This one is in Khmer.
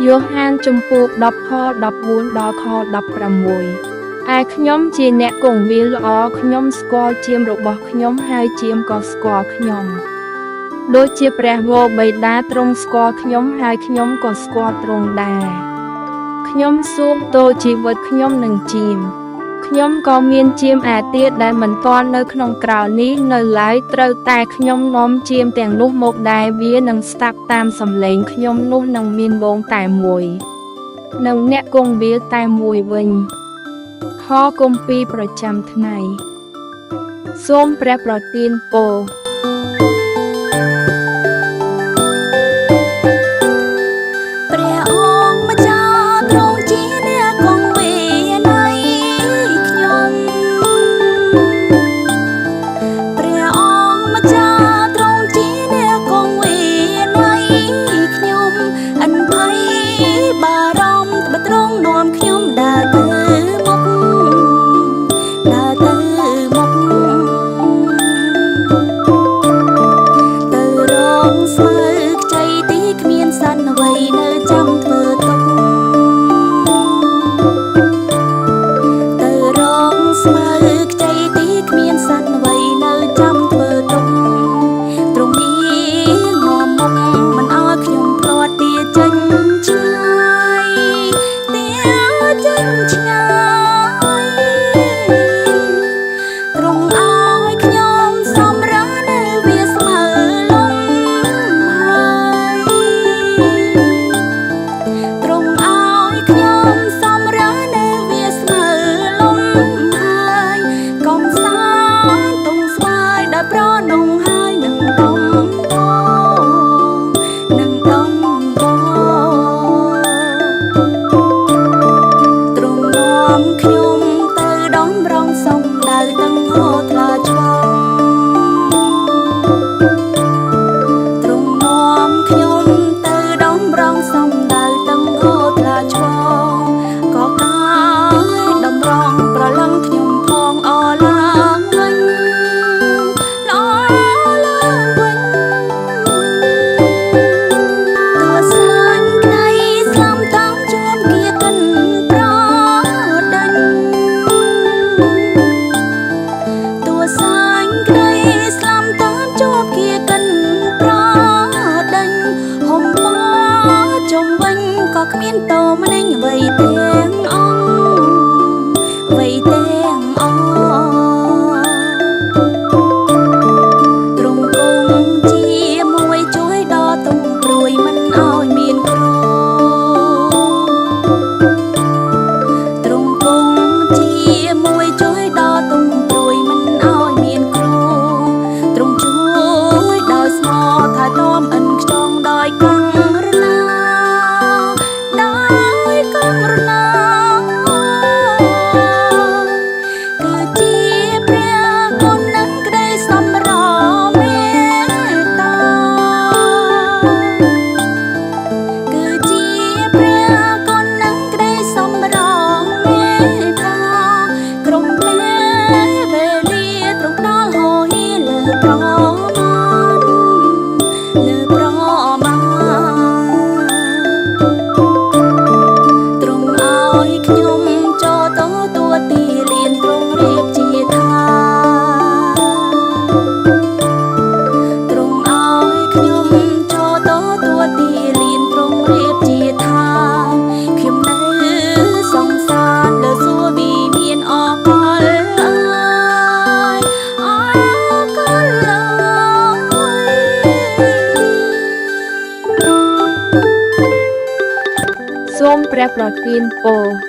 យោហានជំពូក10ខ14ដល់ខ16ឯខ្ញុំជាអ្នកគង្វាលល្អខ្ញុំស្គាល់ជាមរបស់ខ្ញុំហើយជាមក៏ស្គាល់ខ្ញុំដូចជាព្រះវរបិតាទ្រង់ស្គាល់ខ្ញុំហើយខ្ញុំក៏ស្គាល់ទ្រង់ដែរខ្ញុំសូមទោជីវិតខ្ញុំនឹងជាមខ្ញុំក៏មានជាមឯទៀតដែលមិនទាន់នៅក្នុងក្រៅនេះនៅឡើយត្រូវតែខ្ញុំនាំជាមទាំងនោះមកដែរវានឹងស្ដាប់តាមសំឡេងខ្ញុំនោះនឹងមានវងតែមួយនិងអ្នកគង្វាលតែមួយវិញខគម្ពីរប្រចាំថ្ងៃសូមព្រះប្រទានពរគ្មានតោម្នេញអ្វីទាំងអ្វីទាំងទ្រង់គង់ជាមួយជួយដល់ទុំព្រួយមិនឲ្យមានគ្រូទ្រង់គង់ជាមួយជួយដល់ទុំព្រួយមិនឲ្យមានគ្រូទ្រង់ជួយដោយស្មោះថែទាំអិនខ្ចងដោយកង់សូមព្រះប្រទានពរ